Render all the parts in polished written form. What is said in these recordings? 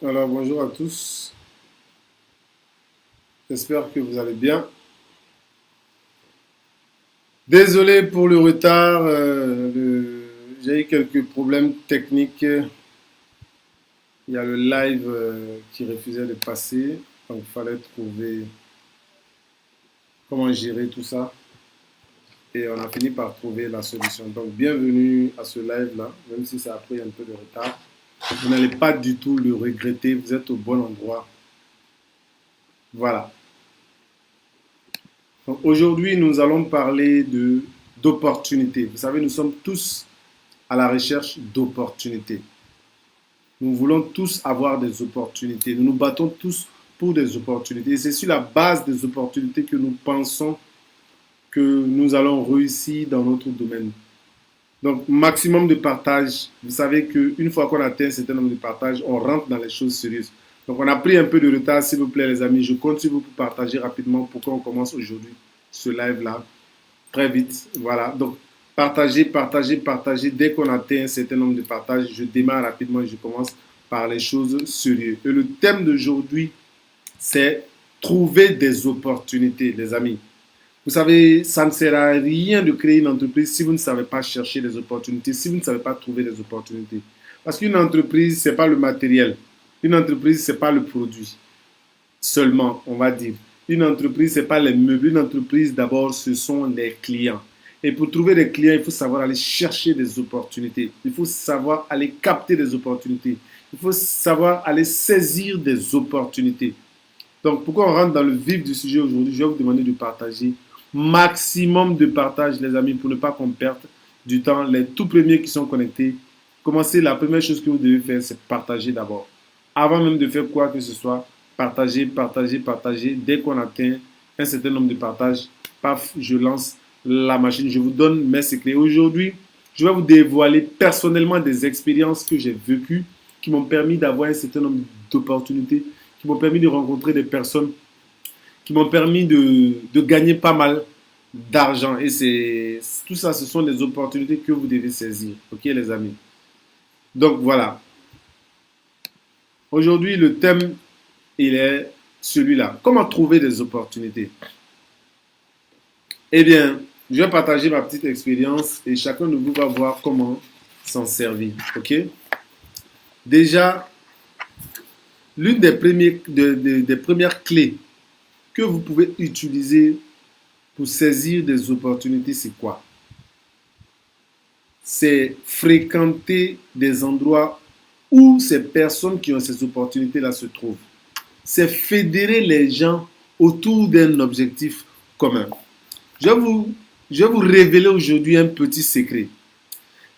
Alors bonjour à tous, j'espère que vous allez bien. Désolé pour le retard, j'ai eu quelques problèmes techniques. Il y a le live qui refusait de passer, donc il fallait trouver comment gérer tout ça. Et on a fini par trouver la solution. Donc bienvenue à ce live-là, même si ça a pris un peu de retard. Vous n'allez pas du tout le regretter, vous êtes au bon endroit. Voilà. Donc aujourd'hui, nous allons parler d'opportunités. Vous savez, nous sommes tous à la recherche d'opportunités. Nous voulons tous avoir des opportunités. Nous nous battons tous pour des opportunités. Et c'est sur la base des opportunités que nous pensons que nous allons réussir dans notre domaine. Donc, maximum de partage. Vous savez qu'une fois qu'on atteint un certain nombre de partages, on rentre dans les choses sérieuses. Donc, on a pris un peu de retard, s'il vous plaît, les amis. Je compte sur vous pour partager rapidement pour qu'on commence aujourd'hui ce live-là. Très vite. Voilà. Donc, partagez, partagez, partagez. Dès qu'on atteint un certain nombre de partages, je démarre rapidement et je commence par les choses sérieuses. Et le thème d'aujourd'hui, c'est trouver des opportunités, les amis. Vous savez, ça ne sert à rien de créer une entreprise si vous ne savez pas chercher des opportunités, si vous ne savez pas trouver des opportunités. Parce qu'une entreprise, ce n'est pas le matériel. Une entreprise, ce n'est pas le produit seulement, on va dire. Une entreprise, ce n'est pas les meubles. Une entreprise, d'abord, ce sont les clients. Et pour trouver des clients, il faut savoir aller chercher des opportunités. Il faut savoir aller capter des opportunités. Il faut savoir aller saisir des opportunités. Donc, pourquoi on rentre dans le vif du sujet aujourd'hui, je vais vous demander de partager. Maximum de partage, les amis, pour ne pas qu'on perde du temps. Les tout premiers qui sont connectés, commencez, la première chose que vous devez faire, c'est partager d'abord. Avant même de faire quoi que ce soit, partager, partager, partager. Dès qu'on atteint un certain nombre de partages, paf, je lance la machine. Je vous donne mes secrets. Aujourd'hui, je vais vous dévoiler personnellement des expériences que j'ai vécues qui m'ont permis d'avoir un certain nombre d'opportunités, qui m'ont permis de rencontrer des personnes, qui m'ont permis de gagner pas mal d'argent. Et c'est tout ça, ce sont des opportunités que vous devez saisir. Ok, les amis? Donc voilà. Aujourd'hui, le thème, il est celui-là. Comment trouver des opportunités? Eh bien, je vais partager ma petite expérience et chacun de vous va voir comment s'en servir. Ok? Déjà, l'une des premières clés que vous pouvez utiliser pour saisir des opportunités, c'est quoi? C'est fréquenter des endroits où ces personnes qui ont ces opportunités-là se trouvent. C'est fédérer les gens autour d'un objectif commun. Je vais vous révéler aujourd'hui un petit secret.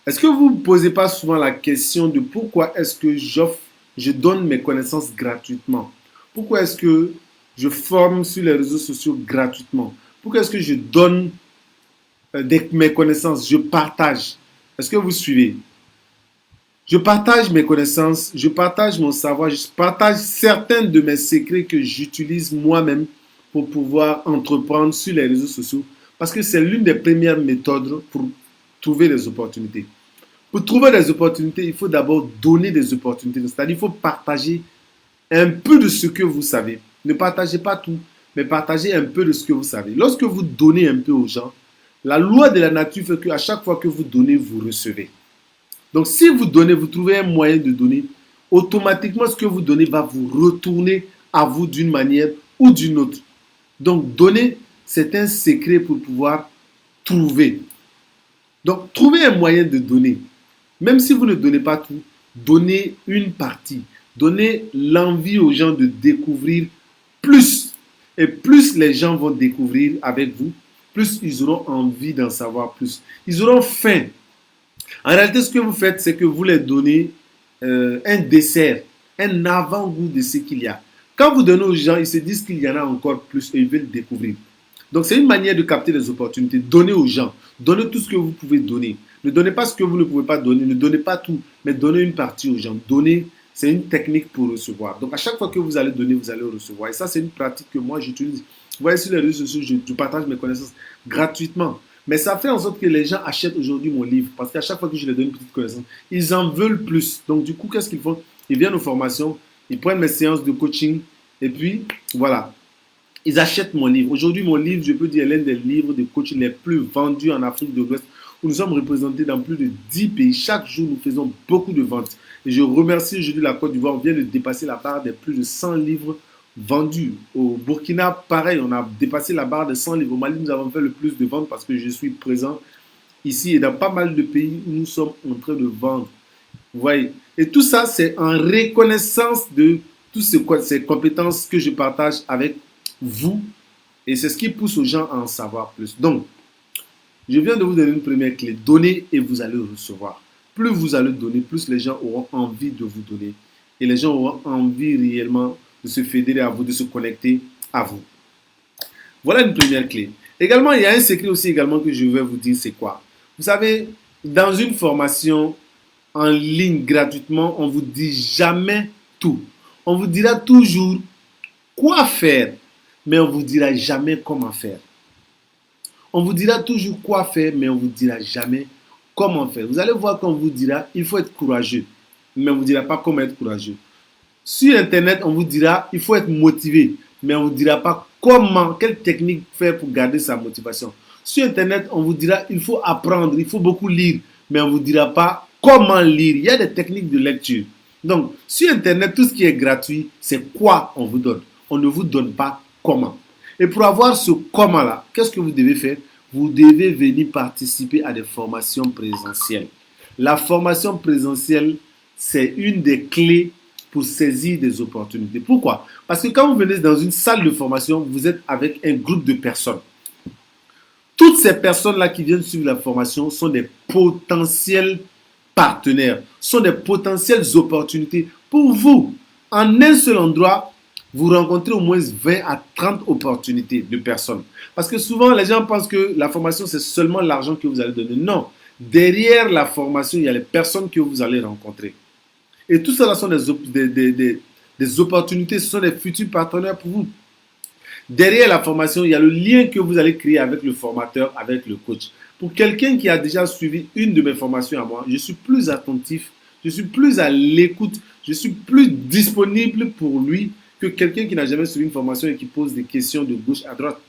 Est-ce que vous ne vous posez pas souvent la question de pourquoi est-ce que je donne mes connaissances gratuitement? Pourquoi est-ce que je forme sur les réseaux sociaux gratuitement? Pourquoi est-ce que je donne mes connaissances, je partage? Est-ce que vous suivez? Je partage mes connaissances, je partage mon savoir, je partage certains de mes secrets que j'utilise moi-même pour pouvoir entreprendre sur les réseaux sociaux parce que c'est l'une des premières méthodes pour trouver des opportunités. Pour trouver des opportunités, il faut d'abord donner des opportunités, c'est-à-dire il faut partager un peu de ce que vous savez. Ne partagez pas tout, mais partagez un peu de ce que vous savez. Lorsque vous donnez un peu aux gens, la loi de la nature fait qu'à chaque fois que vous donnez, vous recevez. Donc, si vous donnez, vous trouvez un moyen de donner, automatiquement, ce que vous donnez va vous retourner à vous d'une manière ou d'une autre. Donc, donner, c'est un secret pour pouvoir trouver. Donc, trouvez un moyen de donner. Même si vous ne donnez pas tout, donnez une partie. Donnez l'envie aux gens de découvrir plus. Et plus les gens vont découvrir avec vous, plus ils auront envie d'en savoir plus. Ils auront faim. En réalité, ce que vous faites, c'est que vous leur donnez un dessert, un avant-goût de ce qu'il y a. Quand vous donnez aux gens, ils se disent qu'il y en a encore plus et ils veulent découvrir. Donc, c'est une manière de capter les opportunités. Donnez aux gens. Donnez tout ce que vous pouvez donner. Ne donnez pas ce que vous ne pouvez pas donner. Ne donnez pas tout, mais donnez une partie aux gens. Donnez, c'est une technique pour recevoir. Donc, à chaque fois que vous allez donner, vous allez recevoir. Et ça, c'est une pratique que moi, j'utilise. Vous voyez, sur les réseaux sociaux, je partage mes connaissances gratuitement. Mais ça fait en sorte que les gens achètent aujourd'hui mon livre. Parce qu'à chaque fois que je leur donne une petite connaissance, ils en veulent plus. Donc, du coup, qu'est-ce qu'ils font? Ils viennent aux formations. Ils prennent mes séances de coaching et puis voilà, ils achètent mon livre. Aujourd'hui, mon livre, je peux dire, est l'un des livres de coaching les plus vendus en Afrique de l'Ouest, où nous sommes représentés dans plus de 10 pays. Chaque jour, nous faisons beaucoup de ventes. Et je remercie aujourd'hui la Côte d'Ivoire. On vient de dépasser la barre des plus de 100 livres vendus. Au Burkina, pareil, on a dépassé la barre de 100 livres. Au Mali, nous avons fait le plus de ventes parce que je suis présent ici et dans pas mal de pays où nous sommes en train de vendre. Vous voyez. Et tout ça, c'est en reconnaissance de toutes ces compétences que je partage avec vous. Et c'est ce qui pousse aux gens à en savoir plus. Donc, je viens de vous donner une première clé. Donnez et vous allez recevoir. Plus vous allez donner, plus les gens auront envie de vous donner. Et les gens auront envie réellement de se fédérer à vous, de se connecter à vous. Voilà une première clé. Également, il y a un secret aussi également que je vais vous dire, c'est quoi? Vous savez, dans une formation en ligne gratuitement, on ne vous dit jamais tout. On vous dira toujours quoi faire, mais on ne vous dira jamais comment faire. On vous dira toujours quoi faire, mais on ne vous dira jamais comment faire. Vous allez voir qu'on vous dira, il faut être courageux, mais on ne vous dira pas comment être courageux. Sur Internet, on vous dira, il faut être motivé, mais on ne vous dira pas comment, quelle technique faire pour garder sa motivation. Sur Internet, on vous dira, il faut apprendre, il faut beaucoup lire, mais on ne vous dira pas comment lire. Il y a des techniques de lecture. Donc, sur Internet, tout ce qui est gratuit, c'est quoi on vous donne. On ne vous donne pas comment. Et pour avoir ce comment-là, qu'est-ce que vous devez faire? Vous devez venir participer à des formations présentielles. La formation présentielle, c'est une des clés pour saisir des opportunités. Pourquoi? Parce que quand vous venez dans une salle de formation, vous êtes avec un groupe de personnes. Toutes ces personnes-là qui viennent suivre la formation sont des potentiels partenaires, sont des potentielles opportunités pour vous. En un seul endroit, vous rencontrez au moins 20 à 30 opportunités de personnes. Parce que souvent, les gens pensent que la formation, c'est seulement l'argent que vous allez donner. Non. Derrière la formation, il y a les personnes que vous allez rencontrer. Et tout cela sont des opportunités, ce sont des futurs partenaires pour vous. Derrière la formation, il y a le lien que vous allez créer avec le formateur, avec le coach. Pour quelqu'un qui a déjà suivi une de mes formations à moi, je suis plus attentif, je suis plus à l'écoute, je suis plus disponible pour lui que quelqu'un qui n'a jamais suivi une formation et qui pose des questions de gauche à droite.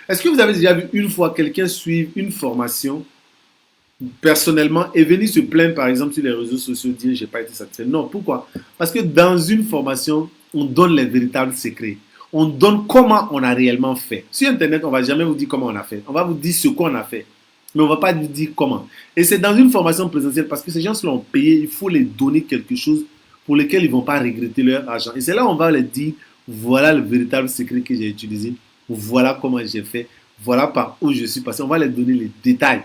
Est-ce que vous avez déjà vu une fois quelqu'un suivre une formation personnellement et venir se plaindre par exemple sur les réseaux sociaux, dire j'ai pas été satisfait? Non, pourquoi? Parce que dans une formation, on donne les véritables secrets. On donne comment on a réellement fait. Sur Internet, on ne va jamais vous dire comment on a fait. On va vous dire ce qu'on a fait. Mais on ne va pas vous dire comment. Et c'est dans une formation présentielle parce que ces gens qui l'ont payé, il faut les donner quelque chose pour lequel ils ne vont pas regretter leur argent. Et c'est là où on va leur dire, voilà le véritable secret que j'ai utilisé. Voilà comment j'ai fait. Voilà par où je suis passé. On va leur donner les détails.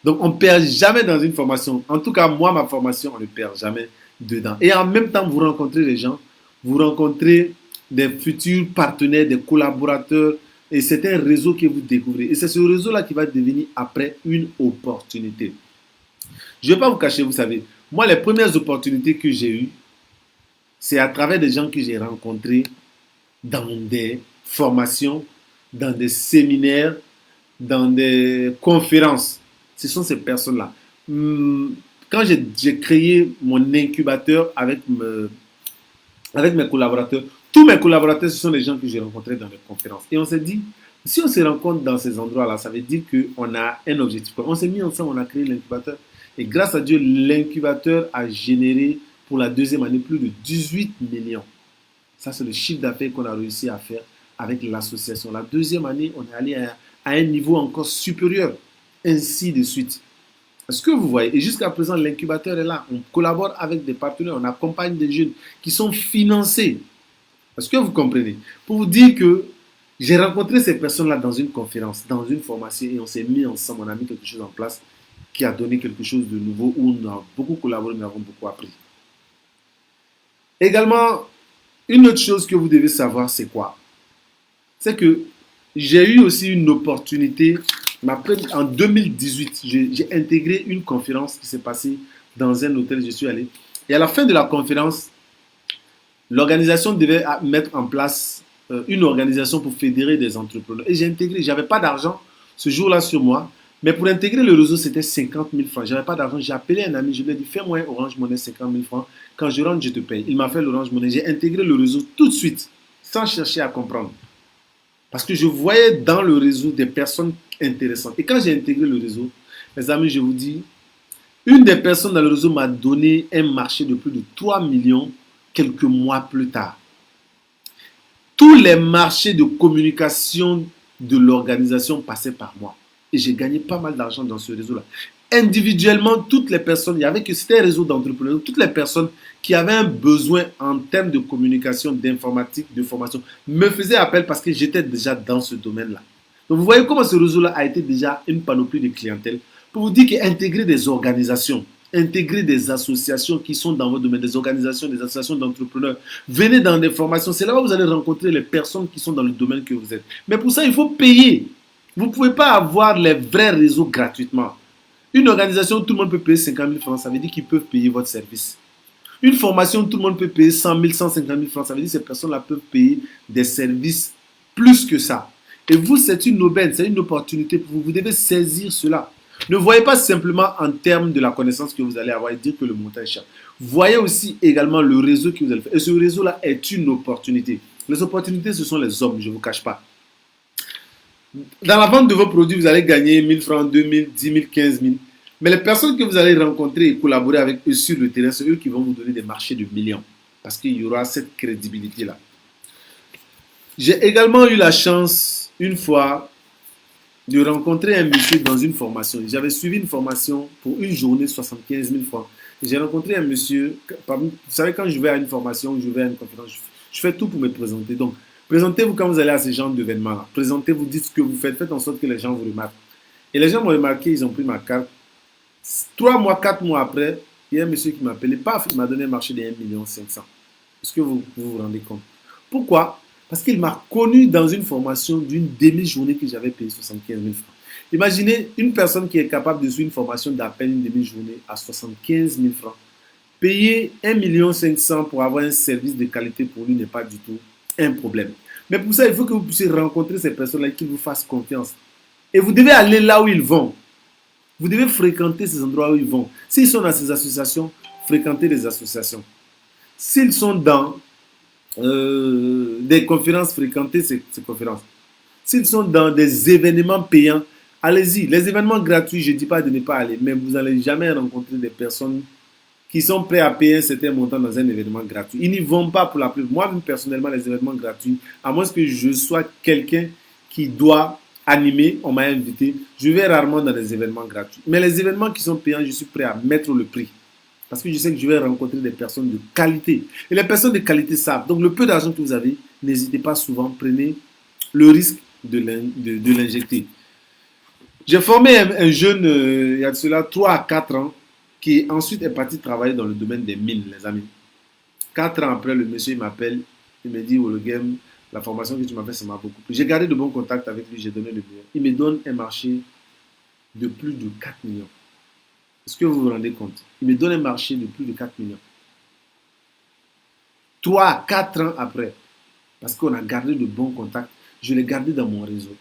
Donc, on ne perd jamais dans une formation. En tout cas, moi, ma formation, on ne perd jamais dedans. Et en même temps, vous rencontrez les gens. Vous rencontrez des futurs partenaires, des collaborateurs. Et c'est un réseau que vous découvrez. Et c'est ce réseau-là qui va devenir après une opportunité. Je ne vais pas vous cacher, vous savez, moi, les premières opportunités que j'ai eues, c'est à travers des gens que j'ai rencontrés dans des formations, dans des séminaires, dans des conférences. Ce sont ces personnes-là. Quand j'ai créé mon incubateur avec mes collaborateurs, tous mes collaborateurs, ce sont les gens que j'ai rencontrés dans les conférences. Et on s'est dit, si on se rencontre dans ces endroits-là, ça veut dire qu'on a un objectif. On s'est mis ensemble, on a créé l'incubateur. Et grâce à Dieu, l'incubateur a généré pour la deuxième année plus de 18 millions. Ça, c'est le chiffre d'affaires qu'on a réussi à faire avec l'association. La deuxième année, on est allé à un niveau encore supérieur. Ainsi de suite. Est-ce que vous voyez? Et jusqu'à présent, l'incubateur est là. On collabore avec des partenaires, on accompagne des jeunes qui sont financés. Est-ce que vous comprenez? Pour vous dire que j'ai rencontré ces personnes-là dans une conférence, dans une formation, et on s'est mis ensemble, on a mis quelque chose en place qui a donné quelque chose de nouveau, où on a beaucoup collaboré, nous avons beaucoup appris. Également, une autre chose que vous devez savoir, c'est quoi? C'est que j'ai eu aussi une opportunité. En 2018, j'ai intégré une conférence qui s'est passée dans un hôtel, je suis allé. Et à la fin de la conférence, l'organisation devait mettre en place une organisation pour fédérer des entrepreneurs. Et j'ai intégré, je n'avais pas d'argent ce jour-là sur moi, Mais pour intégrer le réseau, c'était 50 000 francs. Je n'avais pas d'argent. J'ai appelé un ami, je lui ai dit, fais-moi un Orange Money 50 000 francs. Quand je rentre, je te paye. Il m'a fait l'Orange Money. J'ai intégré le réseau tout de suite, sans chercher à comprendre. Parce que je voyais dans le réseau des personnes intéressantes. Et quand j'ai intégré le réseau, mes amis, je vous dis, une des personnes dans le réseau m'a donné un marché de plus de 3 millions quelques mois plus tard. Tous les marchés de communication de l'organisation passaient par moi. Et j'ai gagné pas mal d'argent dans ce réseau-là. Individuellement, toutes les personnes, il y avait que c'était un réseau d'entrepreneurs, toutes les personnes qui avaient un besoin en termes de communication, d'informatique, de formation, me faisaient appel parce que j'étais déjà dans ce domaine-là. Donc vous voyez comment ce réseau-là a été déjà une panoplie de clientèle. Pour vous dire qu'intégrer des organisations, intégrer des associations qui sont dans votre domaine, des organisations, des associations d'entrepreneurs, venez dans des formations, c'est là où vous allez rencontrer les personnes qui sont dans le domaine que vous êtes. Mais pour ça, il faut payer. Vous ne pouvez pas avoir les vrais réseaux gratuitement. Une organisation où tout le monde peut payer 50 000 francs, ça veut dire qu'ils peuvent payer votre service. Une formation où tout le monde peut payer 100 000, 150 000 francs, ça veut dire que ces personnes-là peuvent payer des services plus que ça. Et vous, c'est une aubaine, c'est une opportunité pour vous. Vous devez saisir cela. Ne voyez pas simplement en termes de la connaissance que vous allez avoir et dire que le montant est cher. Voyez aussi également le réseau que vous allez faire. Et ce réseau-là est une opportunité. Les opportunités, ce sont les hommes, je ne vous cache pas. Dans la vente de vos produits, vous allez gagner 1000 francs, 2000, 10 000, 15 000. Mais les personnes que vous allez rencontrer et collaborer avec eux sur le terrain, c'est eux qui vont vous donner des marchés de millions. Parce qu'il y aura cette crédibilité-là. J'ai également eu la chance, une fois, de rencontrer un monsieur dans une formation. J'avais suivi une formation pour une journée, 75 000 francs. J'ai rencontré un monsieur, vous savez, quand je vais à une formation ou je vais à une conférence, je fais tout pour me présenter. Donc, présentez-vous quand vous allez à ce genre d'événements-là. Présentez-vous, dites ce que vous faites, faites en sorte que les gens vous remarquent. Et les gens m'ont remarqué, ils ont pris ma carte. 3 mois, 4 mois après, il y a un monsieur qui m'a appelé, paf, il m'a donné un marché de 1,5 million. Est-ce que vous rendez compte? Pourquoi? Parce qu'il m'a connu dans une formation d'une demi-journée que j'avais payé 75 000 francs. Imaginez une personne qui est capable de suivre une formation d'à peine une demi-journée à 75 000 francs. Payer 1,5 million pour avoir un service de qualité pour lui n'est pas du tout un problème. Mais pour ça, il faut que vous puissiez rencontrer ces personnes-là et qu'ils vous fassent confiance. Et vous devez aller là où ils vont. Vous devez fréquenter ces endroits où ils vont. S'ils sont dans ces associations, fréquentez les associations. S'ils sont dans des conférences, fréquentez ces conférences. S'ils sont dans des événements payants, allez-y. Les événements gratuits, je ne dis pas de ne pas aller, mais vous n'allez jamais rencontrer des personnes qui sont prêts à payer un certain montant dans un événement gratuit. Ils n'y vont pas pour la plupart. Moi, personnellement, les événements gratuits, à moins que je sois quelqu'un qui doit animer, on m'a invité, je vais rarement dans les événements gratuits. Mais les événements qui sont payants, je suis prêt à mettre le prix. Parce que je sais que je vais rencontrer des personnes de qualité. Et les personnes de qualité savent. Donc le peu d'argent que vous avez, n'hésitez pas souvent, prenez le risque de l'injecter. J'ai formé un jeune, il y a de cela 3 à 4 ans, qui ensuite est parti travailler dans le domaine des mines, les amis. 4 ans après, le monsieur m'appelle, il me dit, oh, le game, la formation que tu m'as fait, ça m'a beaucoup plu. J'ai gardé de bons contacts avec lui, j'ai donné le meilleur. Il me donne un marché de plus de 4 millions. Est-ce que vous vous rendez compte? Il me donne un marché de plus de 4 millions. 3, 4 ans après. Parce qu'on a gardé de bons contacts. Je l'ai gardé dans mon réseau.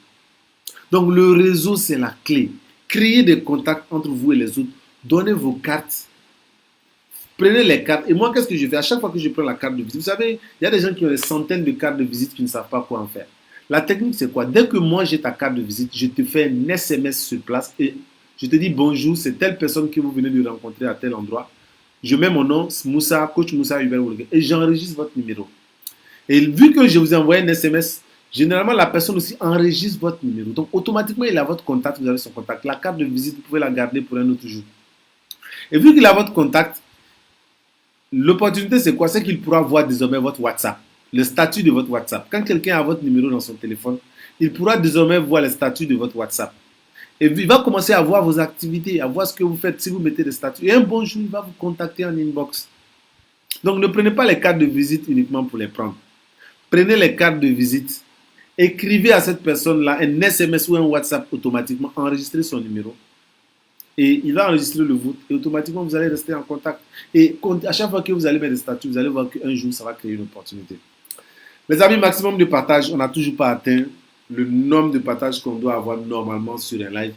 Donc le réseau, c'est la clé. Créez des contacts entre vous et les autres. Donnez vos cartes. Prenez les cartes. Et moi, qu'est-ce que je fais? À chaque fois que je prends la carte de visite, vous savez, il y a des gens qui ont des centaines de cartes de visite qui ne savent pas quoi en faire. La technique, c'est quoi? Dès que moi, j'ai ta carte de visite, je te fais un SMS sur place et je te dis bonjour, c'est telle personne que vous venez de rencontrer à tel endroit. Je mets mon nom, Moussa, coach Moussa Hubert Woulgué, et j'enregistre votre numéro. Et vu que je vous ai envoyé un SMS, généralement la personne aussi enregistre votre numéro. Donc automatiquement, il a votre contact, vous avez son contact. La carte de visite, vous pouvez la garder pour un autre jour. Et vu qu'il a votre contact, l'opportunité c'est quoi? C'est qu'il pourra voir désormais votre WhatsApp, le statut de votre WhatsApp. Quand quelqu'un a votre numéro dans son téléphone, il pourra désormais voir le statut de votre WhatsApp. Et il va commencer à voir vos activités, à voir ce que vous faites si vous mettez des statuts. Et un bon jour, il va vous contacter en inbox. Donc ne prenez pas les cartes de visite uniquement pour les prendre. Prenez les cartes de visite, écrivez à cette personne-là un SMS ou un WhatsApp automatiquement, enregistrez son numéro. Et il va enregistrer le vôtre et automatiquement vous allez rester en contact. Et à chaque fois que vous allez mettre des statuts, vous allez voir qu'un jour, ça va créer une opportunité. Les amis, maximum de partage, on n'a toujours pas atteint le nombre de partages qu'on doit avoir normalement sur un live.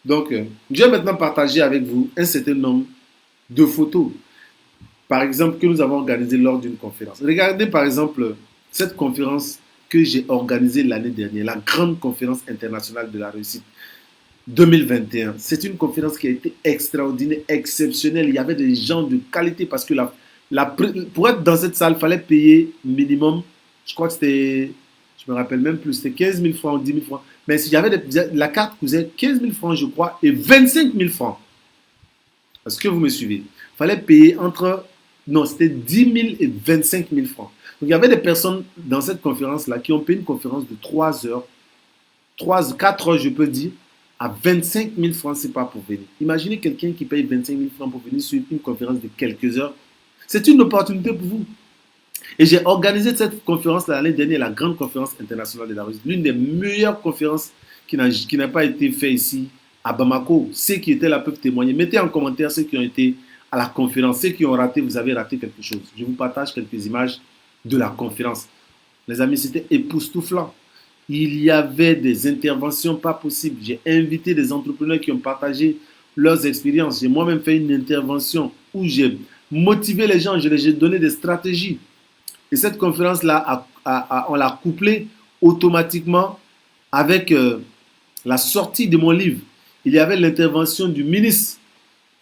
Donc, je vais maintenant partager avec vous un certain nombre de photos, par exemple, que nous avons organisées lors d'une conférence. Regardez, par exemple, cette conférence que j'ai organisée l'année dernière, la grande conférence internationale de la réussite 2021. C'est une conférence qui a été extraordinaire, exceptionnelle. Il y avait des gens de qualité parce que pour être dans cette salle, il fallait payer minimum, je crois que c'était, je me rappelle même plus, c'était 15 000 francs ou 10 000 francs. Mais il y avait la carte coûtait 15 000 francs, je crois, et 25 000 francs. Est-ce que vous me suivez? Il fallait payer entre, non, c'était 10 000 et 25 000 francs. Donc il y avait des personnes dans cette conférence-là qui ont payé une conférence de 3 heures, 4 heures, je peux dire, à 25 000 francs, c'est pas pour venir. Imaginez quelqu'un qui paye 25 000 francs pour venir sur une conférence de quelques heures. C'est une opportunité pour vous. Et j'ai organisé cette conférence l'année dernière, la grande conférence internationale de la Russie, l'une des meilleures conférences qui n'a pas été faite ici à Bamako. Ceux qui étaient là peuvent témoigner. Mettez en commentaire ceux qui ont été à la conférence. Ceux qui ont raté, vous avez raté quelque chose. Je vous partage quelques images de la conférence. Les amis, c'était époustouflant. Il y avait des interventions pas possibles. J'ai invité des entrepreneurs qui ont partagé leurs expériences. J'ai moi-même fait une intervention où j'ai motivé les gens, j'ai donné des stratégies. Et cette conférence-là, on l'a couplée automatiquement avec la sortie de mon livre. Il y avait l'intervention du ministre,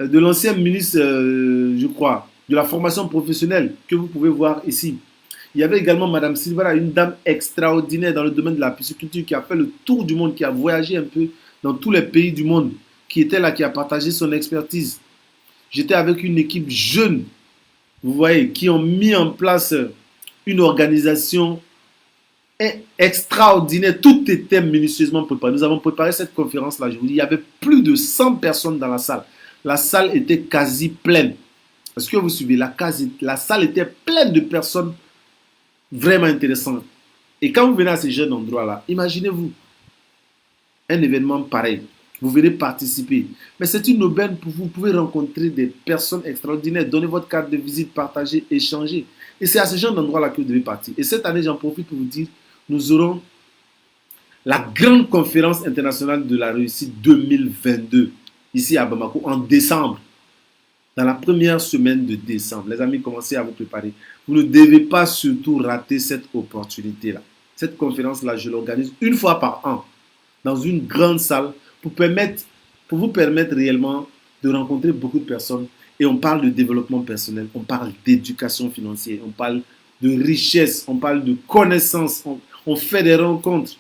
de l'ancien ministre, je crois, de la formation professionnelle, que vous pouvez voir ici. Il y avait également Madame Silvara, une dame extraordinaire dans le domaine de la pisciculture qui a fait le tour du monde, qui a voyagé un peu dans tous les pays du monde, qui était là, qui a partagé son expertise. J'étais avec une équipe jeune, vous voyez, qui ont mis en place une organisation extraordinaire. Tout était minutieusement préparé. Nous avons préparé cette conférence-là. Je vous dis, il y avait plus de 100 personnes dans la salle. La salle était quasi pleine. Est-ce que vous suivez? La salle était pleine de personnes vraiment intéressant. Et quand vous venez à ces jeunes endroits-là, imaginez-vous un événement pareil. Vous venez participer. Mais c'est une aubaine pour vous. Vous pouvez rencontrer des personnes extraordinaires. Donnez votre carte de visite, partagez, échangez. Et c'est à ce genre d'endroit-là que vous devez partir. Et cette année, j'en profite pour vous dire, nous aurons la grande conférence internationale de la réussite 2022 ici à Bamako en décembre. Dans la première semaine de décembre. Les amis, commencez à vous préparer. Vous ne devez pas surtout rater cette opportunité-là. Cette conférence-là, je l'organise une fois par an dans une grande salle pour vous permettre réellement de rencontrer beaucoup de personnes. Et on parle de développement personnel, on parle d'éducation financière, on parle de richesse, on parle de connaissances, on fait des rencontres.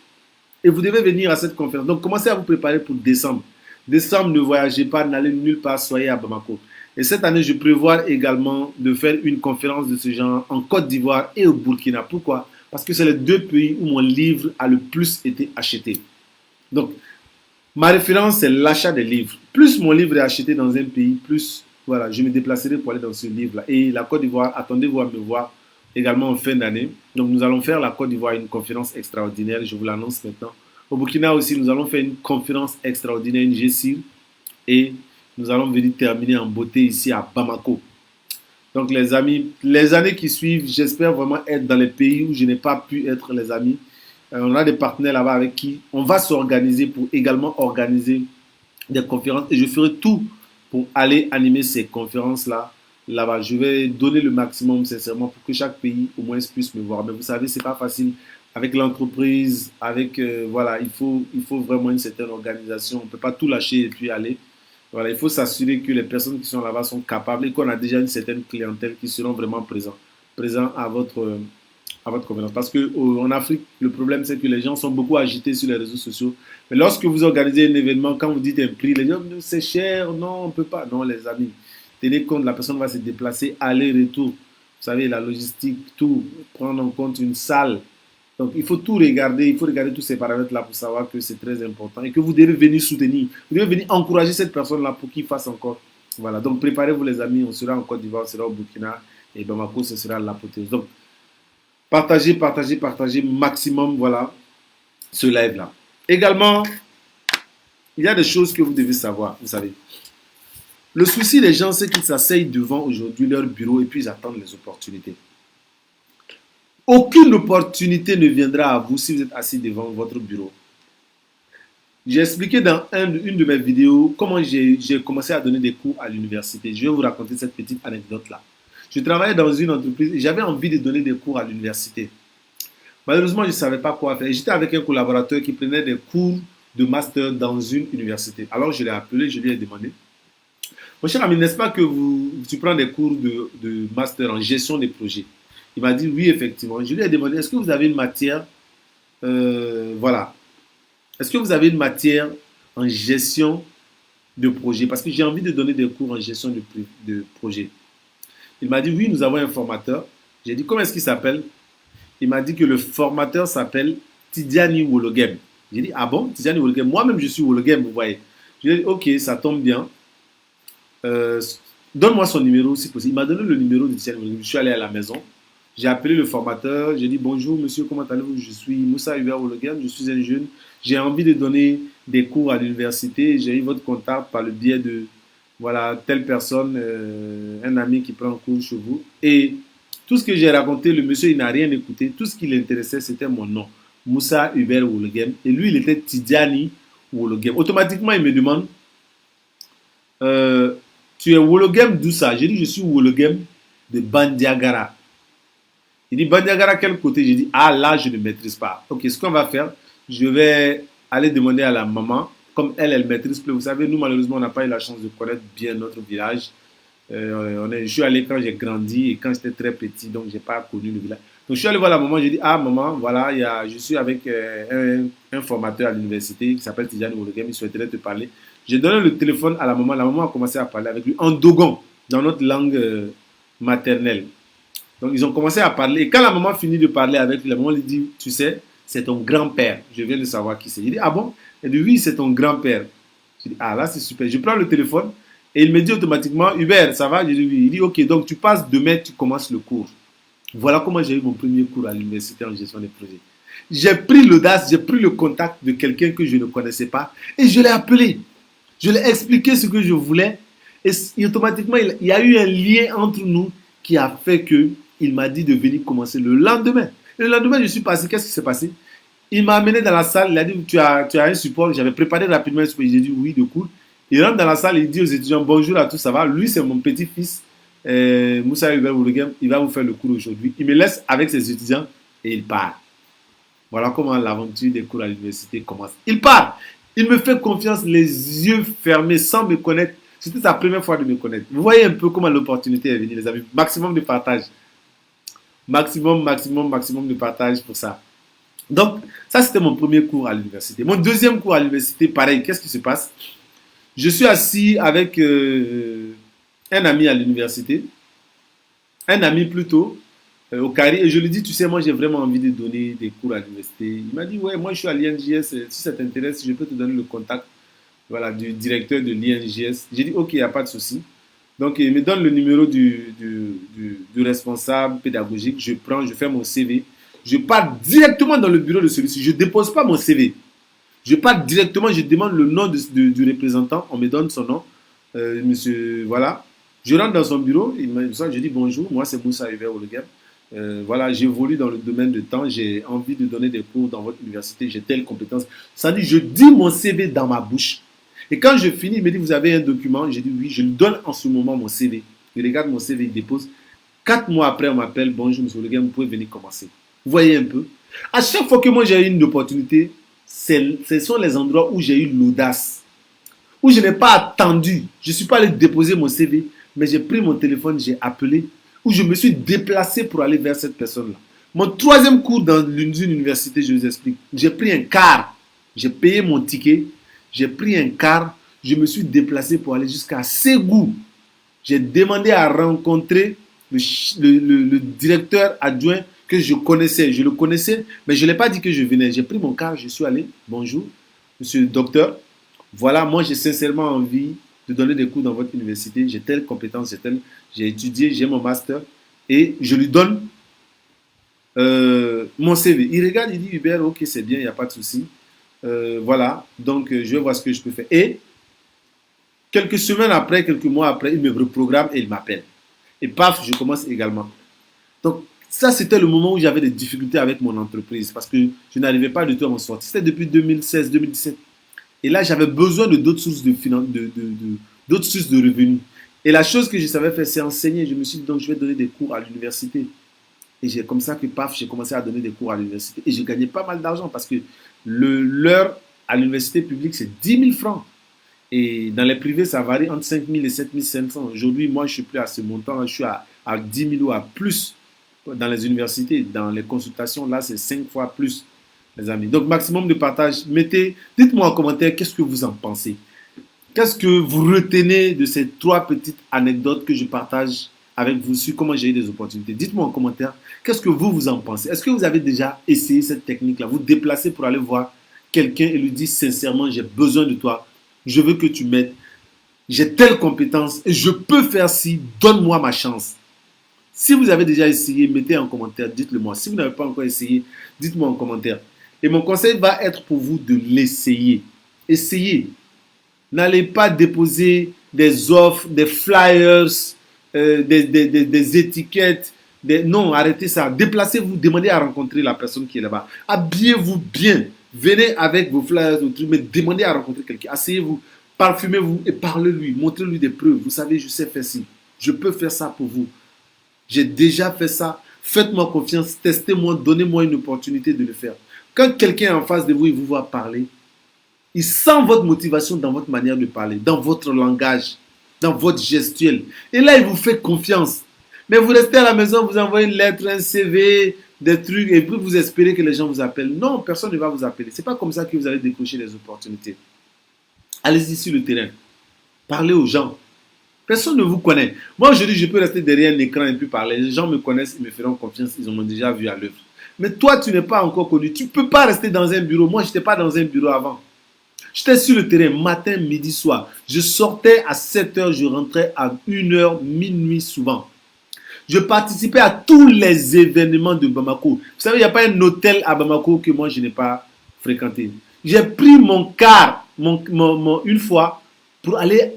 Et vous devez venir à cette conférence. Donc, commencez à vous préparer pour décembre. Décembre, ne voyagez pas, n'allez nulle part, soyez à Bamako. Et cette année, je prévois également de faire une conférence de ce genre en Côte d'Ivoire et au Burkina. Pourquoi? Parce que c'est les deux pays où mon livre a le plus été acheté. Donc, ma référence, c'est l'achat des livres. Plus mon livre est acheté dans un pays, plus voilà, je me déplacerai pour aller dans ce livre-là. Et la Côte d'Ivoire, attendez-vous à me voir également en fin d'année. Donc, nous allons faire la Côte d'Ivoire une conférence extraordinaire. Je vous l'annonce maintenant. Au Burkina aussi, nous allons faire une conférence extraordinaire, une GSIR. Et nous allons venir terminer en beauté ici à Bamako. Donc les amis, les années qui suivent, j'espère vraiment être dans les pays où je n'ai pas pu être, les amis. On a des partenaires là-bas avec qui on va s'organiser pour également organiser des conférences. Et je ferai tout pour aller animer ces conférences-là là-bas. Je vais donner le maximum, sincèrement, pour que chaque pays au moins puisse me voir. Mais vous savez, c'est pas facile avec l'entreprise, avec voilà, il faut vraiment une certaine organisation. On ne peut pas tout lâcher et puis aller. Voilà, il faut s'assurer que les personnes qui sont là-bas sont capables et qu'on a déjà une certaine clientèle qui seront vraiment présents à votre conférence. Parce qu'en Afrique, le problème, c'est que les gens sont beaucoup agités sur les réseaux sociaux. Mais lorsque vous organisez un événement, quand vous dites un prix, les gens disent c'est cher, non, on ne peut pas. Non, les amis, tenez compte, la personne va se déplacer, aller-retour. Vous savez, la logistique, tout, prendre en compte une salle. Donc, il faut tout regarder, il faut regarder tous ces paramètres-là pour savoir que c'est très important et que vous devez venir soutenir, vous devez venir encourager cette personne-là pour qu'il fasse encore. Voilà, donc préparez-vous les amis, on sera en Côte d'Ivoire, on sera au Burkina et Bamako, ce sera l'apothéose. Donc, partagez maximum, voilà, ce live-là. Également, il y a des choses que vous devez savoir, vous savez. Le souci des gens, c'est qu'ils s'asseyent devant aujourd'hui leur bureau et puis ils attendent les opportunités. Aucune opportunité ne viendra à vous si vous êtes assis devant votre bureau. J'ai expliqué dans une de mes vidéos comment j'ai commencé à donner des cours à l'université. Je vais vous raconter cette petite anecdote-là. Je travaillais dans une entreprise et j'avais envie de donner des cours à l'université. Malheureusement, je ne savais pas quoi faire. J'étais avec un collaborateur qui prenait des cours de master dans une université. Alors je l'ai appelé, je lui ai demandé, mon cher ami, n'est-ce pas que tu prends des cours de master en gestion des projets? Il m'a dit oui, effectivement. Je lui ai demandé, est-ce que vous avez une matière, voilà, est-ce que vous avez une matière en gestion de projet? Parce que j'ai envie de donner des cours en gestion de projet. Il m'a dit oui, nous avons un formateur. J'ai dit comment est-ce qu'il s'appelle? Il m'a dit que le formateur s'appelle Tidiane Wologem. J'ai dit ah bon, Tidiane Wologem. Moi-même je suis Wologem, vous voyez. Je lui ai dit ok, ça tombe bien. Euh, Donne-moi son numéro si possible. Il m'a donné le numéro de Tidiane Wologem. Je suis allé à la maison. J'ai appelé le formateur. J'ai dit bonjour monsieur, comment allez-vous? Je suis Moussa Hubert Wologem. Je suis un jeune. J'ai envie de donner des cours à l'université. J'ai eu votre contact par le biais de voilà telle personne, un ami qui prend un cours chez vous. Et tout ce que j'ai raconté, le monsieur il n'a rien écouté. Tout ce qui l'intéressait c'était mon nom, Moussa Hubert Wologem. Et lui il était Tidiane Wologem. Automatiquement il me demande euh, tu es Wologem d'où ça? J'ai dit je suis Wologem de Bandiagara. Il dit Bandiagara quel côté? J'ai dit ah là je ne maîtrise pas. Ok, ce qu'on va faire, je vais aller demander à la maman. Comme elle maîtrise plus. Vous savez, nous malheureusement on n'a pas eu la chance de connaître bien notre village. Je suis allé quand j'ai grandi et quand j'étais très petit, donc j'ai pas connu le village. Donc je suis allé voir la maman, j'ai dit ah maman, voilà, je suis avec un formateur à l'université qui s'appelle Tidiane Wologem, il souhaiterait te parler. J'ai donné le téléphone à la maman a commencé à parler avec lui en dogon, dans notre langue maternelle. Donc ils ont commencé à parler. Et quand la maman finit de parler avec lui, la maman lui dit, tu sais, c'est ton grand-père. Je viens de savoir qui c'est. Il dit, ah bon? Elle dit, oui, c'est ton grand-père. Je dis, ah là, c'est super. Je prends le téléphone et il me dit automatiquement, Hubert, ça va? Je dis, oui. Il dit, ok, donc tu passes demain, tu commences le cours. Voilà comment j'ai eu mon premier cours à l'université en gestion des projets. J'ai pris l'audace, j'ai pris le contact de quelqu'un que je ne connaissais pas et je l'ai appelé. Je lui ai expliqué ce que je voulais et automatiquement, il y a eu un lien entre nous qui a fait que il m'a dit de venir commencer le lendemain. Et le lendemain, je suis passé. Qu'est-ce qui s'est passé? Il m'a amené dans la salle. Il a dit tu as un support. J'avais préparé rapidement un support. J'ai dit oui, de cool. Il rentre dans la salle. Il dit aux étudiants bonjour à tous, ça va? Lui, c'est mon petit-fils, Moussa Hubert Wologem. Il va vous faire le cours aujourd'hui. Il me laisse avec ses étudiants et il part. Voilà comment l'aventure des cours à l'université commence. Il part. Il me fait confiance, les yeux fermés, sans me connaître. C'était sa première fois de me connaître. Vous voyez un peu comment l'opportunité est venue, les amis. Maximum de partage. Maximum, maximum, maximum de partage pour ça. Donc, ça, c'était mon premier cours à l'université. Mon deuxième cours à l'université, pareil, qu'est-ce qui se passe? Je suis assis avec un ami à l'université, un ami plutôt, au carré, et je lui dis, tu sais, moi, j'ai vraiment envie de donner des cours à l'université. Il m'a dit, ouais, moi, je suis à l'INJS, si ça t'intéresse, je peux te donner le contact voilà, du directeur de l'INJS. J'ai dit, ok, il n'y a pas de souci. Donc, il me donne le numéro du responsable pédagogique. Je prends, je fais mon CV. Je pars directement dans le bureau de celui-ci. Je ne dépose pas mon CV. Je pars directement, je demande le nom du représentant. On me donne son nom. Monsieur, voilà. Je rentre dans son bureau. Je dis bonjour, moi c'est Moussa Hubert Wologem. Voilà, j'évolue dans le domaine de temps. J'ai envie de donner des cours dans votre université. J'ai telle compétence. Ça dit, je dis mon CV dans ma bouche. Et quand je finis, il me dit, vous avez un document? J'ai dit, oui, je lui donne en ce moment mon CV. Il regarde mon CV, il dépose. 4 mois après, on m'appelle, bonjour, monsieur Wologem, vous pouvez venir commencer. Vous voyez un peu? À chaque fois que moi j'ai eu une opportunité, ce sont les endroits où j'ai eu l'audace, où je n'ai pas attendu. Je ne suis pas allé déposer mon CV, mais j'ai pris mon téléphone, j'ai appelé, où je me suis déplacé pour aller vers cette personne-là. Mon troisième cours dans une université, je vous explique. J'ai pris un car, j'ai payé mon ticket, j'ai pris un car, je me suis déplacé pour aller jusqu'à Ségou. J'ai demandé à rencontrer le directeur adjoint que je connaissais. Je le connaissais, mais je ne l'ai pas dit que je venais. J'ai pris mon car, je suis allé. Bonjour, monsieur le docteur. Voilà, moi j'ai sincèrement envie de donner des cours dans votre université. J'ai telle compétence, j'ai étudié, j'ai mon master. Et je lui donne mon CV. Il regarde, il dit Hubert, ok, c'est bien, il n'y a pas de souci. Voilà, donc je vais voir ce que je peux faire. Et quelques semaines après, quelques mois après, il me reprogramme et il m'appelle. Et paf, je commence également. Donc, ça, c'était le moment où j'avais des difficultés avec mon entreprise parce que je n'arrivais pas du tout à m'en sortir. C'était depuis 2016-2017. Et là, j'avais besoin de d'autres sources d'autres sources de revenus. Et la chose que je savais faire, c'est enseigner. Je me suis dit, donc, je vais donner des cours à l'université. Et j'ai comme ça que, paf, j'ai commencé à donner des cours à l'université. Et j'ai gagné pas mal d'argent parce que l'heure à l'université publique, c'est 10 000 francs. Et dans les privés, ça varie entre 5 000 et 7 500. Aujourd'hui, moi, je suis plus à ce montant. Je suis à 10 000 ou à plus dans les universités. Dans les consultations, là, c'est 5 fois plus, les amis. Donc, maximum de partage. Dites-moi en commentaire qu'est-ce que vous en pensez. Qu'est-ce que vous retenez de ces 3 petites anecdotes que je partage avec vous sur comment j'ai eu des opportunités? Dites-moi en commentaire, qu'est-ce que vous en pensez? Est-ce que vous avez déjà essayé cette technique-là? Vous déplacez pour aller voir quelqu'un et lui dire sincèrement, j'ai besoin de toi, je veux que tu m'aides, j'ai telle compétence et je peux faire ci, donne-moi ma chance. Si vous avez déjà essayé, mettez en commentaire, dites-le moi. Si vous n'avez pas encore essayé, dites-moi en commentaire. Et mon conseil va être pour vous de l'essayer. Essayez. N'allez pas déposer des offres, des flyers, des étiquettes. Non, arrêtez ça. Déplacez-vous, demandez à rencontrer la personne qui est là-bas. Habillez-vous bien. Venez avec vos flyers, mais demandez à rencontrer quelqu'un. Asseyez-vous, parfumez-vous et parlez-lui. Montrez-lui des preuves. Vous savez, je sais faire ci. Je peux faire ça pour vous. J'ai déjà fait ça. Faites-moi confiance. Testez-moi. Donnez-moi une opportunité de le faire. Quand quelqu'un est en face de vous, il vous voit parler. Il sent votre motivation dans votre manière de parler, dans votre langage, dans votre gestuelle. Et là, il vous fait confiance. Mais vous restez à la maison, vous envoyez une lettre, un CV, des trucs, et puis vous espérez que les gens vous appellent. Non, personne ne va vous appeler. Ce n'est pas comme ça que vous allez décrocher les opportunités. Allez-y sur le terrain. Parlez aux gens. Personne ne vous connaît. Moi, aujourd'hui, je peux rester derrière un écran et puis parler. Les gens me connaissent, ils me feront confiance, ils m'ont déjà vu à l'œuvre. Mais toi, tu n'es pas encore connu. Tu ne peux pas rester dans un bureau. Moi, je n'étais pas dans un bureau avant. J'étais sur le terrain matin, midi, soir. Je sortais à 7h, je rentrais à 1h, minuit souvent. Je participais à tous les événements de Bamako. Vous savez, il n'y a pas un hôtel à Bamako que moi je n'ai pas fréquenté. J'ai pris mon car une fois pour aller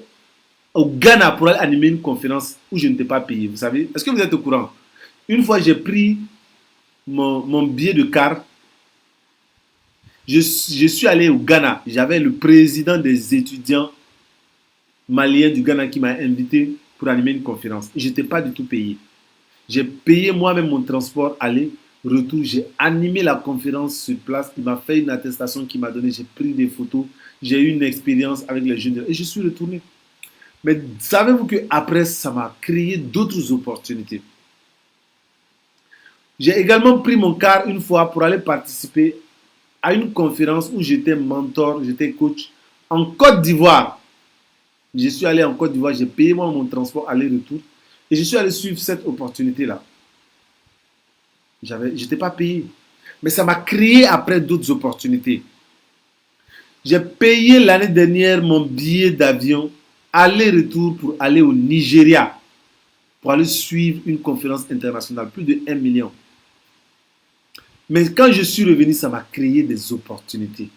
au Ghana pour aller animer une conférence où je n'étais pas payé. Vous savez, est-ce que vous êtes au courant? Une fois, j'ai pris mon billet de car. Je suis allé au Ghana. J'avais le président des étudiants maliens du Ghana qui m'a invité pour animer une conférence. Je n'étais pas du tout payé. J'ai payé moi-même mon transport, aller, retour. J'ai animé la conférence sur place. Il m'a fait une attestation qu'il m'a donnée. J'ai pris des photos. J'ai eu une expérience avec les jeunes. Et je suis retourné. Mais savez-vous qu'après, ça m'a créé d'autres opportunités. J'ai également pris mon car une fois pour aller participer à une conférence où j'étais mentor, j'étais coach en Côte d'Ivoire. Je suis allé en Côte d'Ivoire, j'ai payé moi mon transport aller-retour et je suis allé suivre cette opportunité-là. Je n'étais pas payé. Mais ça m'a créé après d'autres opportunités. J'ai payé l'année dernière mon billet d'avion aller-retour pour aller au Nigeria, pour aller suivre une conférence internationale, plus de 1 million. Mais quand je suis revenu, ça m'a créé des opportunités.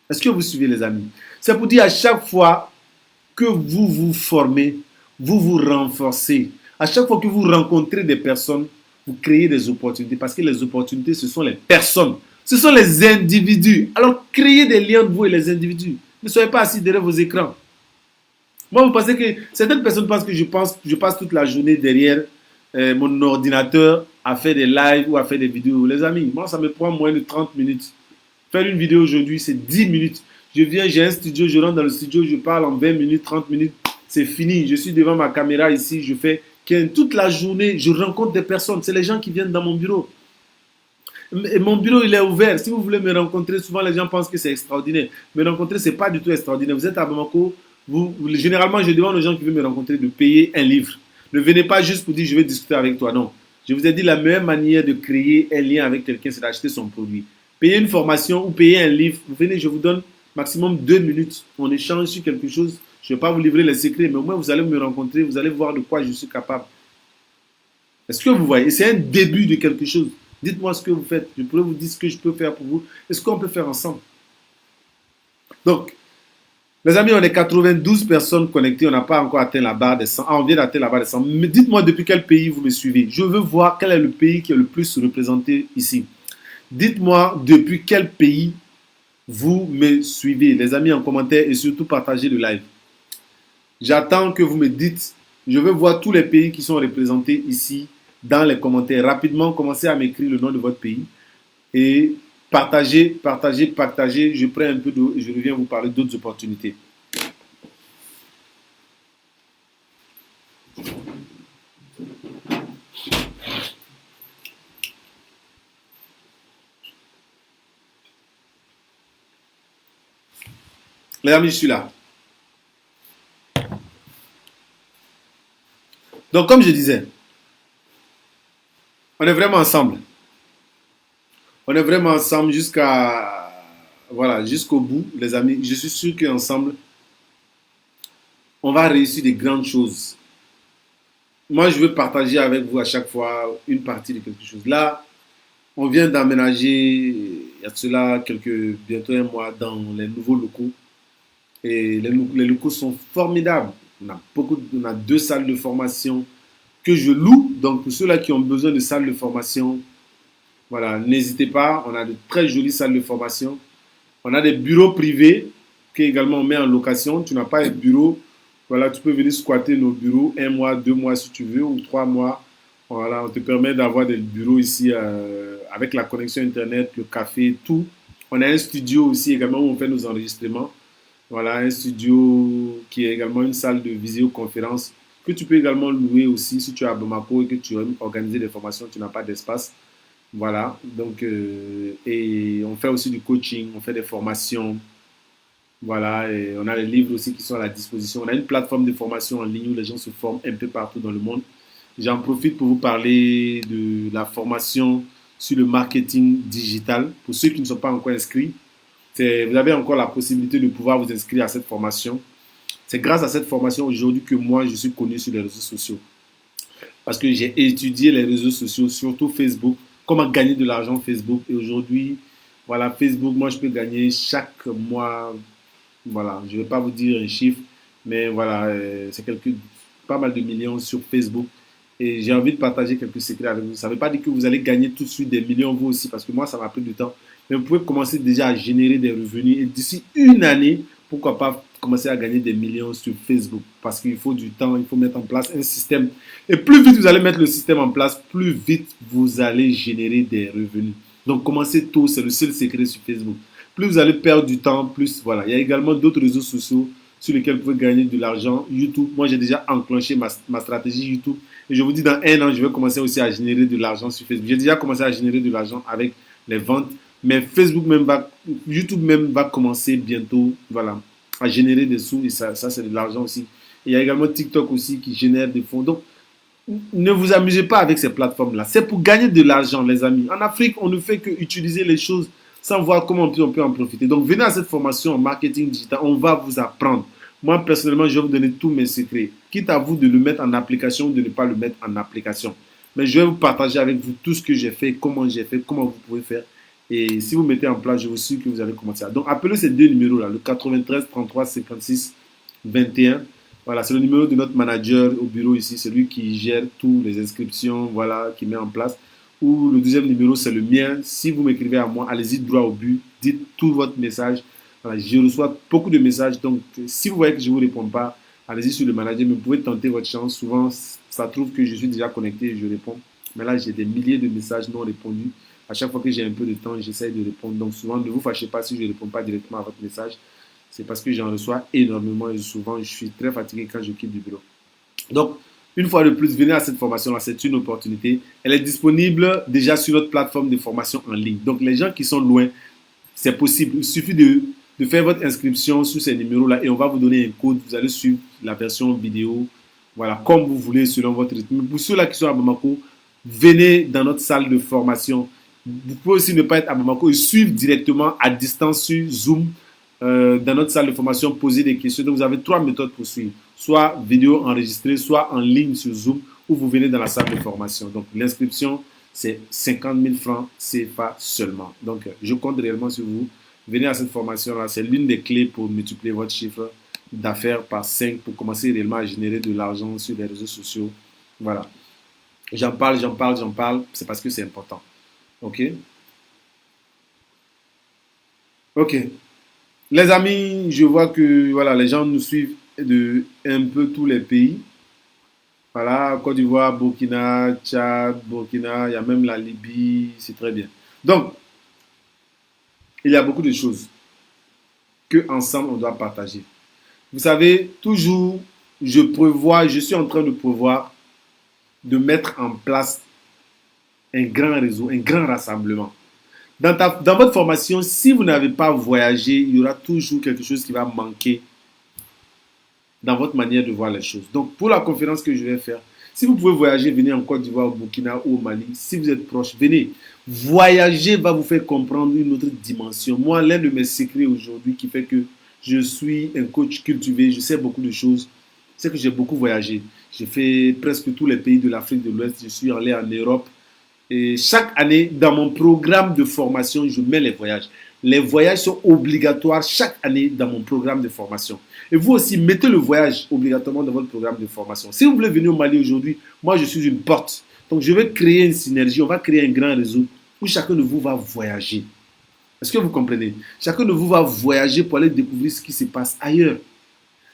Est-ce que vous suivez les amis? C'est pour dire à chaque fois que vous vous formez, vous vous renforcez. À chaque fois que vous rencontrez des personnes, vous créez des opportunités. Parce que les opportunités, ce sont les personnes. Ce sont les individus. Alors, créez des liens entre vous et les individus. Ne soyez pas assis derrière vos écrans. Moi, vous pensez que certaines personnes pensent que je passe toute la journée derrière mon ordinateur à faire des lives ou à faire des vidéos. Les amis, moi, ça me prend moins de 30 minutes. Faire une vidéo aujourd'hui, c'est 10 minutes. Je viens, j'ai un studio, je rentre dans le studio, je parle en 20 minutes, 30 minutes. C'est fini. Je suis devant ma caméra ici, je fais toute la journée, je rencontre des personnes. C'est les gens qui viennent dans mon bureau. Et mon bureau, il est ouvert. Si vous voulez me rencontrer, souvent les gens pensent que c'est extraordinaire. Me rencontrer, ce n'est pas du tout extraordinaire. Vous êtes à Bamako, généralement, je demande aux gens qui veulent me rencontrer de payer un livre. Ne venez pas juste pour dire je vais discuter avec toi. Non. Je vous ai dit la meilleure manière de créer un lien avec quelqu'un, c'est d'acheter son produit. Payer une formation ou payer un livre. Vous venez, je vous donne maximum 2 minutes. On échange sur quelque chose. Je ne vais pas vous livrer les secrets, mais au moins vous allez me rencontrer. Vous allez voir de quoi je suis capable. Est-ce que vous voyez? Et c'est un début de quelque chose. Dites-moi ce que vous faites. Je pourrais vous dire ce que je peux faire pour vous. Est-ce qu'on peut faire ensemble? Donc, les amis, on est 92 personnes connectées. On n'a pas encore atteint la barre des 100. Ah, on vient d'atteindre la barre des 100. Mais dites-moi depuis quel pays vous me suivez. Je veux voir quel est le pays qui est le plus représenté ici. Dites-moi depuis quel pays vous me suivez, les amis, en commentaire et surtout partagez le live. J'attends que vous me dites, je veux voir tous les pays qui sont représentés ici dans les commentaires. Rapidement, commencez à m'écrire le nom de votre pays et partagez, partagez, partagez. Je prends un peu d'eau et je reviens vous parler d'autres opportunités. Les amis, je suis là. Donc, comme je disais, on est vraiment ensemble. On est vraiment ensemble jusqu'au bout, les amis. Je suis sûr qu'ensemble, on va réussir des grandes choses. Moi, je veux partager avec vous à chaque fois une partie de quelque chose. Là, on vient d'emménager, il y a de cela bientôt un mois, dans les nouveaux locaux. Et les locaux sont formidables. On a 2 salles de formation que je loue. Donc, pour ceux-là qui ont besoin de salles de formation, voilà, n'hésitez pas. On a de très jolies salles de formation. On a des bureaux privés qui également on met en location. Tu n'as pas un bureau. Voilà, tu peux venir squatter nos bureaux 1 mois, 2 mois si tu veux, ou 3 mois. Voilà, on te permet d'avoir des bureaux ici avec la connexion Internet, le café, tout. On a un studio aussi également où on fait nos enregistrements. Voilà, un studio qui est également une salle de visioconférence que tu peux également louer aussi si tu es à Bamako et que tu veux organiser des formations, tu n'as pas d'espace. Voilà, donc, et on fait aussi du coaching, on fait des formations. Voilà, et on a les livres aussi qui sont à la disposition. On a une plateforme de formation en ligne où les gens se forment un peu partout dans le monde. J'en profite pour vous parler de la formation sur le marketing digital. Pour ceux qui ne sont pas encore inscrits, vous avez encore la possibilité de pouvoir vous inscrire à cette formation. C'est grâce à cette formation aujourd'hui que moi, je suis connu sur les réseaux sociaux. Parce que j'ai étudié les réseaux sociaux, surtout Facebook, comment gagner de l'argent Facebook. Et aujourd'hui, voilà, Facebook, moi, je peux gagner chaque mois, voilà, je ne vais pas vous dire un chiffre, mais voilà, c'est pas mal de millions sur Facebook. Et j'ai envie de partager quelques secrets avec vous. Ça ne veut pas dire que vous allez gagner tout de suite des millions vous aussi, parce que moi, ça m'a pris du temps. Mais vous pouvez commencer déjà à générer des revenus. Et d'ici une année, pourquoi pas commencer à gagner des millions sur Facebook. Parce qu'il faut du temps, il faut mettre en place un système. Et plus vite vous allez mettre le système en place, plus vite vous allez générer des revenus. Donc commencez tôt, c'est le seul secret sur Facebook. Plus vous allez perdre du temps, plus voilà. Il y a également d'autres réseaux sociaux sur lesquels vous pouvez gagner de l'argent. YouTube, moi j'ai déjà enclenché ma stratégie YouTube. Et je vous dis, dans un an, je vais commencer aussi à générer de l'argent sur Facebook. J'ai déjà commencé à générer de l'argent avec les ventes. Mais YouTube même va commencer bientôt, voilà, à générer des sous. Et ça c'est de l'argent aussi. Et il y a également TikTok aussi qui génère des fonds. Donc, ne vous amusez pas avec ces plateformes-là. C'est pour gagner de l'argent, les amis. En Afrique, on ne fait que utiliser les choses sans voir comment on peut en profiter. Donc, venez à cette formation en marketing digital. On va vous apprendre. Moi, personnellement, je vais vous donner tous mes secrets. Quitte à vous de le mettre en application ou de ne pas le mettre en application. Mais je vais vous partager avec vous tout ce que j'ai fait, comment vous pouvez faire. Et si vous mettez en place, je vous suis que vous allez commencer. Donc, appelez ces 2 numéros-là, le 93 33 56 21. Voilà, c'est le numéro de notre manager au bureau ici, c'est lui qui gère toutes les inscriptions, voilà, qui met en place. Ou le deuxième numéro, c'est le mien. Si vous m'écrivez à moi, allez-y droit au but, dites tout votre message. Voilà, je reçois beaucoup de messages, donc si vous voyez que je ne vous réponds pas, allez-y sur le manager, mais vous pouvez tenter votre chance. Souvent, ça trouve que je suis déjà connecté et je réponds. Mais là, j'ai des milliers de messages non répondus. À chaque fois que j'ai un peu de temps, j'essaie de répondre. Donc souvent, ne vous fâchez pas si je ne réponds pas directement à votre message. C'est parce que j'en reçois énormément et souvent je suis très fatigué quand je quitte du bureau. Donc, une fois de plus, venez à cette formation-là, c'est une opportunité. Elle est disponible déjà sur notre plateforme de formation en ligne. Donc, les gens qui sont loin, c'est possible. Il suffit de faire votre inscription sur ces numéros-là et on va vous donner un code. Vous allez suivre la version vidéo, voilà, comme vous voulez, selon votre rythme. Pour ceux-là qui sont à Bamako, venez dans notre salle de formation. Vous pouvez aussi ne pas être à Bamako et suivre directement à distance sur Zoom dans notre salle de formation, poser des questions. Donc, vous avez 3 méthodes pour suivre. Soit vidéo enregistrée, soit en ligne sur Zoom, ou vous venez dans la salle de formation. Donc, l'inscription, c'est 50 000 francs CFA seulement. Donc, je compte réellement sur vous. Venez à cette formation-là. C'est l'une des clés pour multiplier votre chiffre d'affaires par 5 pour commencer réellement à générer de l'argent sur les réseaux sociaux. Voilà. J'en parle. C'est parce que c'est important. OK? Ok. Les amis, je vois que voilà, les gens nous suivent de un peu tous les pays. Voilà, Côte d'Ivoire, Burkina, Tchad, Burkina, il y a même la Libye, c'est très bien. Donc, il y a beaucoup de choses que ensemble on doit partager. Vous savez, toujours, je suis en train de prévoir de mettre en place un grand réseau, un grand rassemblement. Dans votre formation, si vous n'avez pas voyagé, il y aura toujours quelque chose qui va manquer dans votre manière de voir les choses. Donc, pour la conférence que je vais faire, si vous pouvez voyager, venez en Côte d'Ivoire, au Burkina ou au Mali. Si vous êtes proche, venez. Voyager va vous faire comprendre une autre dimension. Moi, l'un de mes secrets aujourd'hui qui fait que je suis un coach cultivé, je sais beaucoup de choses, c'est que j'ai beaucoup voyagé. J'ai fait presque tous les pays de l'Afrique de l'Ouest. Je suis allé en Europe. Et chaque année, dans mon programme de formation, je mets les voyages. Les voyages sont obligatoires chaque année dans mon programme de formation. Et vous aussi, mettez le voyage obligatoirement dans votre programme de formation. Si vous voulez venir au Mali aujourd'hui, moi je suis une porte. Donc je vais créer une synergie, on va créer un grand réseau où chacun de vous va voyager. Est-ce que vous comprenez? Chacun de vous va voyager pour aller découvrir ce qui se passe ailleurs.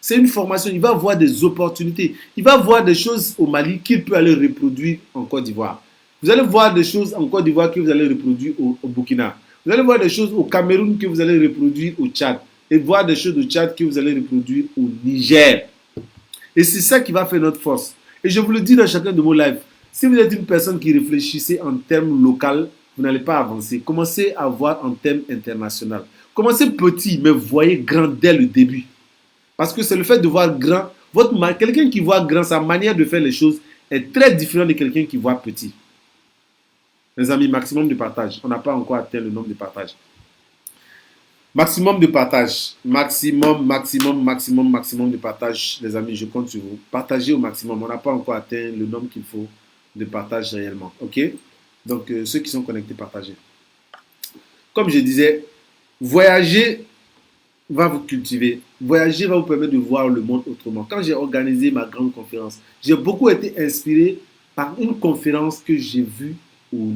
C'est une formation, il va voir des opportunités. Il va voir des choses au Mali qu'il peut aller reproduire en Côte d'Ivoire. Vous allez voir des choses en Côte d'Ivoire que vous allez reproduire au Burkina. Vous allez voir des choses au Cameroun que vous allez reproduire au Tchad. Et voir des choses au Tchad que vous allez reproduire au Niger. Et c'est ça qui va faire notre force. Et je vous le dis dans chacun de vos lives. Si vous êtes une personne qui réfléchissez en termes local, vous n'allez pas avancer. Commencez à voir en termes international. Commencez petit, mais voyez grand dès le début. Parce que c'est le fait de voir grand. Quelqu'un qui voit grand, sa manière de faire les choses est très différente de quelqu'un qui voit petit. Les amis, maximum de partage. On n'a pas encore atteint le nombre de partages. Maximum de partage. Maximum de partage. Les amis, je compte sur vous. Partagez au maximum. On n'a pas encore atteint le nombre qu'il faut de partage réellement. OK? Donc, ceux qui sont connectés, partagez. Comme je disais, voyager va vous cultiver. Voyager va vous permettre de voir le monde autrement. Quand j'ai organisé ma grande conférence, j'ai beaucoup été inspiré par une conférence que j'ai vue au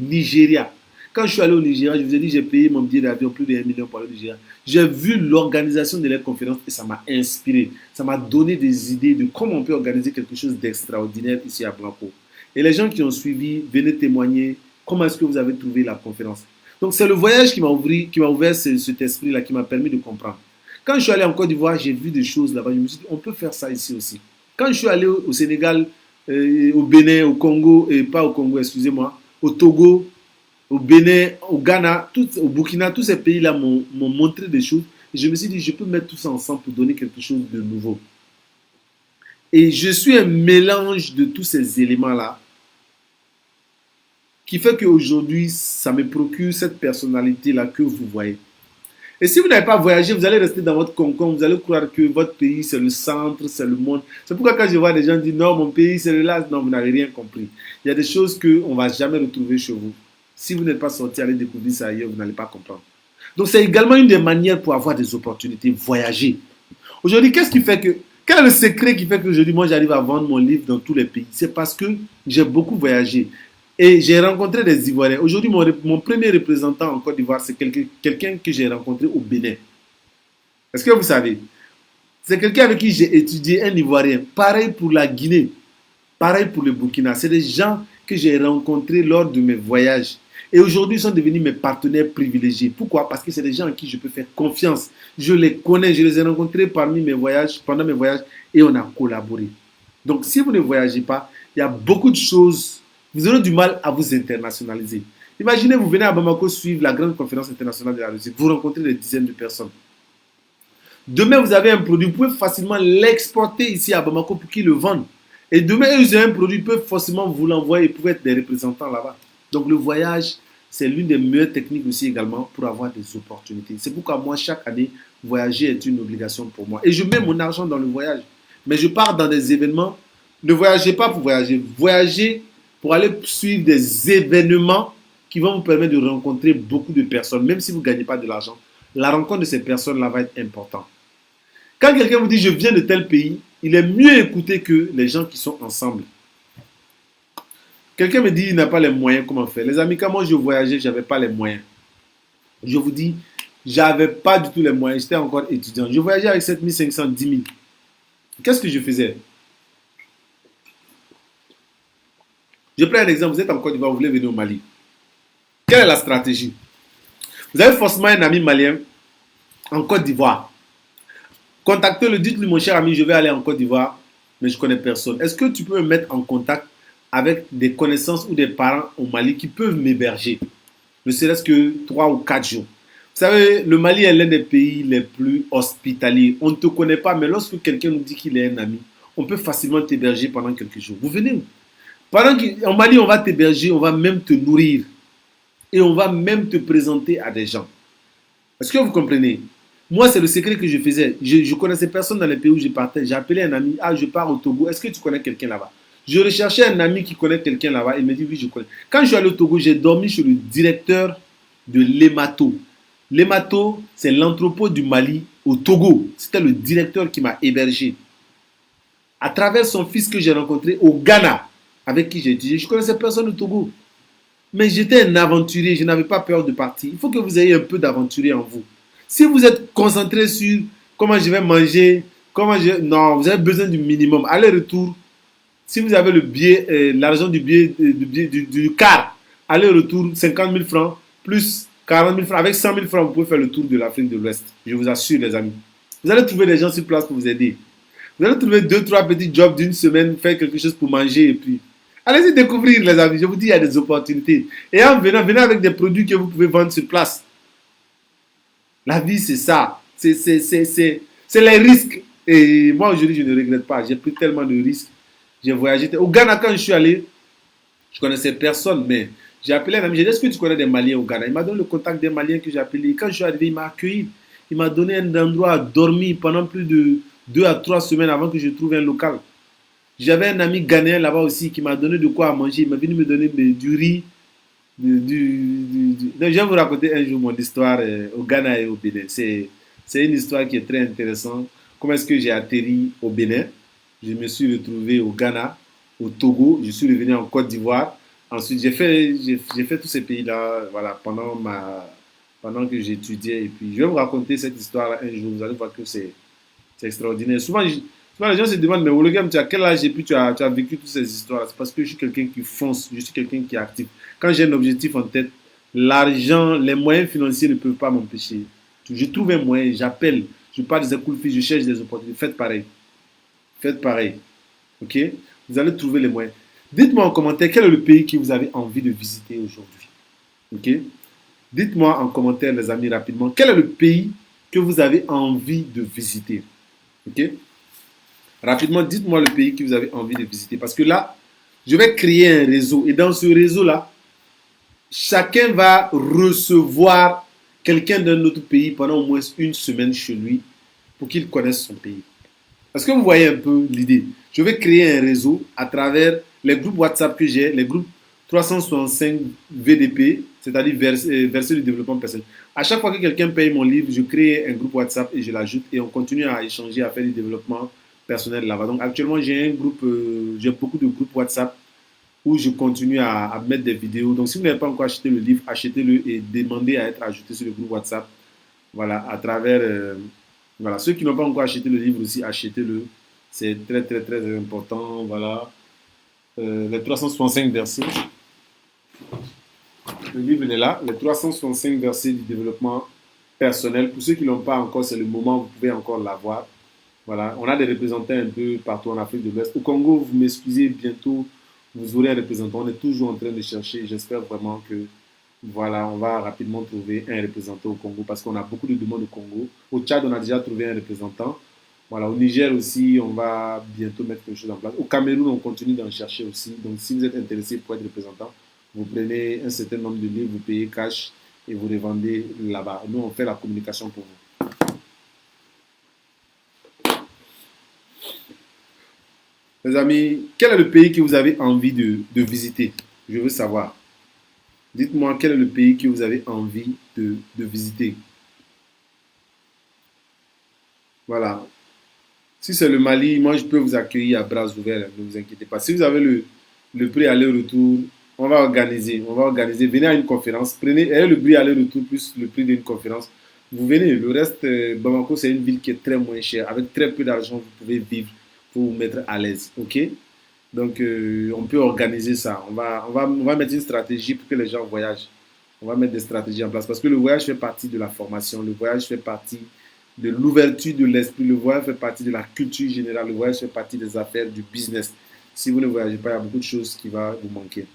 Nigeria. Quand je suis allé au Nigeria, je vous ai dit, j'ai payé mon billet d'avion plus de 1 million pour aller au Nigeria. J'ai vu l'organisation de la conférence et ça m'a inspiré. Ça m'a donné des idées de comment on peut organiser quelque chose d'extraordinaire ici à Blanco. Et les gens qui ont suivi, venez témoigner comment est-ce que vous avez trouvé la conférence. Donc c'est le voyage qui m'a ouvert cet esprit-là, qui m'a permis de comprendre. Quand je suis allé en Côte d'Ivoire, j'ai vu des choses là-bas. Je me suis dit, on peut faire ça ici aussi. Quand je suis allé au Sénégal, au Bénin, au Congo, et pas au Congo, excusez-moi, au Togo, au Bénin, au Ghana, au Burkina, tous ces pays-là m'ont montré des choses. Et je me suis dit, je peux mettre tout ça ensemble pour donner quelque chose de nouveau. Et je suis un mélange de tous ces éléments-là qui fait qu'aujourd'hui, ça me procure cette personnalité-là que vous voyez. Et si vous n'avez pas voyagé, vous allez rester dans votre concombre, vous allez croire que votre pays, c'est le centre, c'est le monde. C'est pourquoi quand je vois des gens dire non, mon pays, c'est le là, non, vous n'avez rien compris. Il y a des choses qu'on ne va jamais retrouver chez vous. Si vous n'êtes pas sorti aller découvrir ça ailleurs, vous n'allez pas comprendre. Donc, c'est également une des manières pour avoir des opportunités, voyager. Aujourd'hui, qu'est-ce qui fait que, quel est le secret qui fait qu'aujourd'hui, moi, j'arrive à vendre mon livre dans tous les pays? C'est parce que j'ai beaucoup voyagé. Et j'ai rencontré des Ivoiriens. Aujourd'hui, mon premier représentant en Côte d'Ivoire, c'est quelqu'un que j'ai rencontré au Bénin. Est-ce que vous savez? C'est quelqu'un avec qui j'ai étudié, un Ivoirien. Pareil pour la Guinée. Pareil pour le Burkina. C'est des gens que j'ai rencontrés lors de mes voyages. Et aujourd'hui, ils sont devenus mes partenaires privilégiés. Pourquoi? Parce que c'est des gens en qui je peux faire confiance. Je les connais, je les ai rencontrés pendant mes voyages, et on a collaboré. Donc, si vous ne voyagez pas, il y a beaucoup de choses. Vous aurez du mal à vous internationaliser. Imaginez, vous venez à Bamako suivre la grande conférence internationale de la musique. Vous rencontrez des dizaines de personnes. Demain, vous avez un produit, vous pouvez facilement l'exporter ici à Bamako pour qu'ils le vendent. Et demain, ils ont un produit, ils peuvent forcément vous l'envoyer, ils peuvent être des représentants là-bas. Donc le voyage, c'est l'une des meilleures techniques aussi également pour avoir des opportunités. C'est pourquoi moi, chaque année, voyager est une obligation pour moi. Et je mets mon argent dans le voyage. Mais je pars dans des événements. Ne voyagez pas pour voyager. Voyagez pour aller suivre des événements qui vont vous permettre de rencontrer beaucoup de personnes. Même si vous ne gagnez pas de l'argent, la rencontre de ces personnes-là va être importante. Quand quelqu'un vous dit je viens de tel pays, il est mieux écouter que les gens qui sont ensemble. Quelqu'un me dit il n'a pas les moyens, comment faire? Les amis, quand moi je voyageais, je n'avais pas les moyens. Je vous dis, j'avais pas du tout les moyens, j'étais encore étudiant. Je voyageais avec 7500, 10 000. Qu'est-ce que je faisais? Je prends un exemple, vous êtes en Côte d'Ivoire, vous voulez venir au Mali. Quelle est la stratégie? Vous avez forcément un ami malien en Côte d'Ivoire. Contactez-le, dites-lui, mon cher ami, je vais aller en Côte d'Ivoire, mais je ne connais personne. Est-ce que tu peux me mettre en contact avec des connaissances ou des parents au Mali qui peuvent m'héberger, ne serait-ce que 3 ou 4 jours? Vous savez, le Mali est l'un des pays les plus hospitaliers. On ne te connaît pas, mais lorsque quelqu'un nous dit qu'il est un ami, on peut facilement t'héberger pendant quelques jours. Vous venez où? Pendant qu'en Mali, on va t'héberger, on va même te nourrir. Et on va même te présenter à des gens. Est-ce que vous comprenez? Moi, c'est le secret que je faisais. Je ne connaissais personne dans les pays où je partais. J'ai appelé un ami. Ah, je pars au Togo. Est-ce que tu connais quelqu'un là-bas? Je recherchais un ami qui connaît quelqu'un là-bas. Il me dit oui, je connais. Quand je suis allé au Togo, j'ai dormi chez le directeur de l'Emato. L'Emato, c'est l'entrepôt du Mali au Togo. C'était le directeur qui m'a hébergé. À travers son fils que j'ai rencontré au Ghana, avec qui j'ai étudié, je ne connaissais personne au Togo. Mais j'étais un aventurier, je n'avais pas peur de partir. Il faut que vous ayez un peu d'aventurier en vous. Si vous êtes concentré sur comment je vais manger, non, vous avez besoin du minimum. Aller-retour, si vous avez le billet, l'argent du billet, du car, aller-retour, 50 000 francs, plus 40 000 francs. Avec 100 000 francs, vous pouvez faire le tour de l'Afrique de l'Ouest. Je vous assure, les amis. Vous allez trouver des gens sur place pour vous aider. Vous allez trouver 2-3 petits jobs d'une semaine, faire quelque chose pour manger et puis allez-y découvrir, les amis. Je vous dis, il y a des opportunités. Et en venant, venez avec des produits que vous pouvez vendre sur place. La vie, c'est ça. C'est les risques. Et moi, aujourd'hui, je ne regrette pas. J'ai pris tellement de risques. J'ai voyagé. Au Ghana, quand je suis allé, je connaissais personne, mais j'ai appelé un ami. J'ai dit, est-ce que tu connais des Maliens au Ghana? Il m'a donné le contact des Maliens que j'ai appelés. Quand je suis arrivé, il m'a accueilli. Il m'a donné un endroit à dormir pendant plus de 2 à 3 semaines avant que je trouve un local. J'avais un ami ghanéen là-bas aussi qui m'a donné de quoi à manger. Il m'a venu me donner du riz. Donc, je vais vous raconter un jour mon histoire au Ghana et au Bénin. C'est une histoire qui est très intéressante. Comment est-ce que j'ai atterri au Bénin? Je me suis retrouvé au Ghana, au Togo. Je suis revenu en Côte d'Ivoire. Ensuite, j'ai fait tous ces pays-là voilà, pendant que j'étudiais. Et puis, je vais vous raconter cette histoire un jour. Vous allez voir que c'est extraordinaire. Souvent, les gens se demandent, mais Wologam, tu as quel âge et puis tu as vécu toutes ces histoires? C'est parce que je suis quelqu'un qui fonce, je suis quelqu'un qui est actif. Quand j'ai un objectif en tête, l'argent, les moyens financiers ne peuvent pas m'empêcher. Je trouve un moyen, j'appelle, je parle des écoles filles, je cherche des opportunités. Faites pareil. Faites pareil. Ok? Vous allez trouver les moyens. Dites-moi en commentaire quel est le pays que vous avez envie de visiter aujourd'hui. Ok? Dites-moi en commentaire, les amis, rapidement, quel est le pays que vous avez envie de visiter. Ok? Rapidement, dites-moi le pays que vous avez envie de visiter. Parce que là, je vais créer un réseau. Et dans ce réseau-là, chacun va recevoir quelqu'un d'un autre pays pendant au moins une semaine chez lui pour qu'il connaisse son pays. Est-ce que vous voyez un peu l'idée? Je vais créer un réseau à travers les groupes WhatsApp que j'ai, les groupes 365 VDP, c'est-à-dire verser du développement personnel. À chaque fois que quelqu'un paye mon livre, je crée un groupe WhatsApp et je l'ajoute et on continue à échanger, à faire du développement personnel là-bas. Donc actuellement, j'ai j'ai beaucoup de groupes WhatsApp où je continue à mettre des vidéos. Donc si vous n'avez pas encore acheté le livre, achetez-le et demandez à être ajouté sur le groupe WhatsApp. Voilà, à travers... voilà, ceux qui n'ont pas encore acheté le livre aussi, achetez-le. C'est très, très, très important. Voilà. Les 365 versets. Le livre il est là. Les 365 versets du développement personnel. Pour ceux qui ne l'ont pas encore, c'est le moment où vous pouvez encore l'avoir. Voilà. On a des représentants un peu partout en Afrique de l'Ouest. Au Congo, vous m'excusez, bientôt, vous aurez un représentant. On est toujours en train de chercher. J'espère vraiment que voilà, on va rapidement trouver un représentant au Congo parce qu'on a beaucoup de demandes au Congo. Au Tchad, on a déjà trouvé un représentant. Voilà, au Niger aussi, on va bientôt mettre quelque chose en place. Au Cameroun, on continue d'en chercher aussi. Donc, si vous êtes intéressé pour être représentant, vous prenez un certain nombre de livres, vous payez cash et vous les vendez là-bas. Nous, on fait la communication pour vous. Les amis, quel est le pays que vous avez envie de visiter? Je veux savoir. Dites-moi quel est le pays que vous avez envie de visiter. Voilà. Si c'est le Mali, moi je peux vous accueillir à bras ouverts, ne vous inquiétez pas. Si vous avez le prix aller-retour, on va organiser. Venez à une conférence, ayez le prix aller-retour plus le prix d'une conférence. vous venez. Le reste, Bamako, c'est une ville qui est très moins chère. Avec très peu d'argent, vous pouvez vivre pour vous mettre à l'aise. OK? Donc, on peut organiser ça. On va mettre une stratégie pour que les gens voyagent. On va mettre des stratégies en place. Parce que le voyage fait partie de la formation. Le voyage fait partie de l'ouverture de l'esprit. Le voyage fait partie de la culture générale. Le voyage fait partie des affaires, du business. Si vous ne voyagez pas, il y a beaucoup de choses qui vont vous manquer.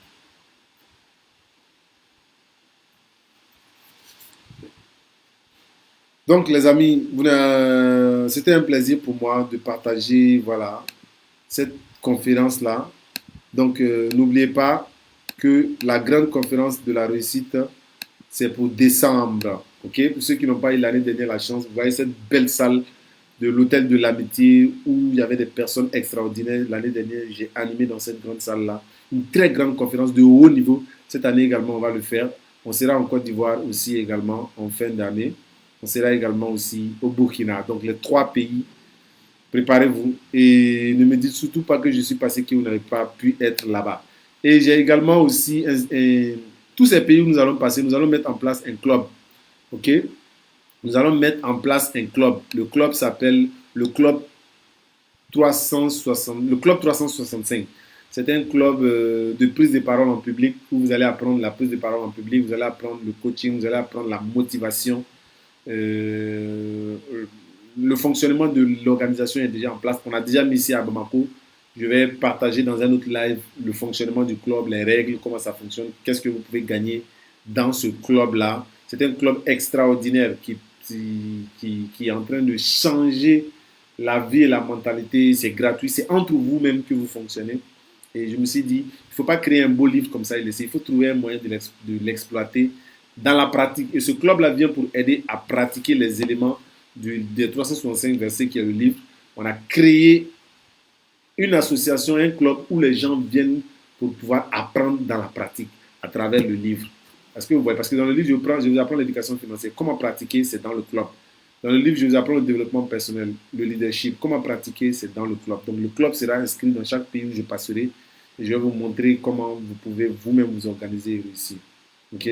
Donc, les amis, c'était un plaisir pour moi de partager, voilà, cette conférence-là. Donc, n'oubliez pas que la grande conférence de la réussite, c'est pour décembre. OK? Pour ceux qui n'ont pas eu l'année dernière la chance, vous voyez cette belle salle de l'Hôtel de l'Amitié où il y avait des personnes extraordinaires. L'année dernière, j'ai animé dans cette grande salle-là une très grande conférence de haut niveau. Cette année également, on va le faire. On sera en Côte d'Ivoire aussi également en fin d'année. On sera également aussi au Burkina. Donc les trois pays, préparez-vous et ne me dites surtout pas que je suis passé que vous n'avez pas pu être là-bas. Et j'ai également aussi tous ces pays où nous allons passer, nous allons mettre en place un club. OK? Nous allons mettre en place un club. Le club s'appelle le club 360, le club 365. C'est un club de prise de parole en public où vous allez apprendre la prise de parole en public, vous allez apprendre le coaching, vous allez apprendre la motivation, euh, le fonctionnement de l'organisation est déjà en place. On a déjà mis ici à Bamako. Je vais partager dans un autre live le fonctionnement du club, les règles, comment ça fonctionne, qu'est-ce que vous pouvez gagner dans ce club-là. C'est un club extraordinaire qui est en train de changer la vie et la mentalité. C'est gratuit, c'est entre vous-même que vous fonctionnez. Et je me suis dit, il ne faut pas créer un beau livre comme ça et laisser. Il faut trouver un moyen de l'exploiter dans la pratique. Et ce club-là vient pour aider à pratiquer les éléments des 365 versets qui est le livre. On a créé une association, un club où les gens viennent pour pouvoir apprendre dans la pratique à travers le livre. Parce que vous voyez, parce que dans le livre, je vous apprends l'éducation financière. Comment pratiquer, c'est dans le club. Dans le livre, je vous apprends le développement personnel, le leadership. Comment pratiquer, c'est dans le club. Donc le club sera inscrit dans chaque pays où je passerai. Et je vais vous montrer comment vous pouvez vous-même vous organiser et réussir. OK?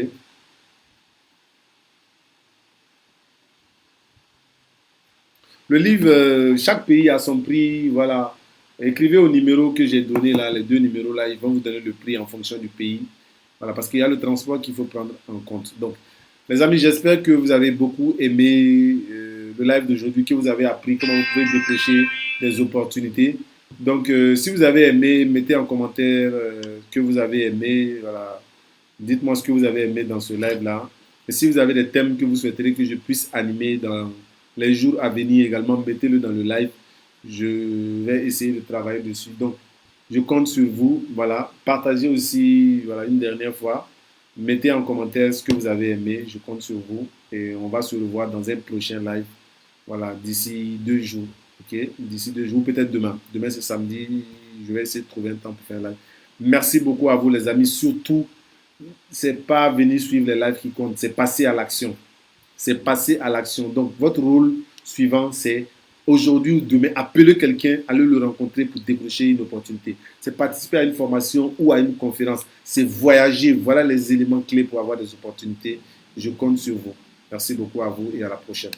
Le livre, chaque pays a son prix. Voilà. Écrivez au numéro que j'ai donné là, les deux numéros là, ils vont vous donner le prix en fonction du pays. Voilà, parce qu'il y a le transport qu'il faut prendre en compte. Donc, les amis, j'espère que vous avez beaucoup aimé le live d'aujourd'hui, que vous avez appris comment vous pouvez dépêcher des opportunités. Donc, si vous avez aimé, mettez en commentaire que vous avez aimé. Voilà. Dites-moi ce que vous avez aimé dans ce live-là. Et si vous avez des thèmes que vous souhaiteriez que je puisse animer dans les jours à venir également, mettez-le dans le live. Je vais essayer de travailler dessus. Donc, je compte sur vous. Voilà. Partagez aussi, voilà, une dernière fois. Mettez en commentaire ce que vous avez aimé. Je compte sur vous. Et on va se revoir dans un prochain live. Voilà, d'ici 2 jours. OK? D'ici 2 jours, peut-être demain. Demain, c'est samedi. Je vais essayer de trouver un temps pour faire un live. Merci beaucoup à vous, les amis. Surtout, c'est pas venir suivre les lives qui comptent, c'est passer à l'action. C'est passer à l'action. Donc, votre rôle suivant, c'est aujourd'hui ou demain, appeler quelqu'un, aller le rencontrer pour décrocher une opportunité. C'est participer à une formation ou à une conférence. C'est voyager. Voilà les éléments clés pour avoir des opportunités. Je compte sur vous. Merci beaucoup à vous et à la prochaine.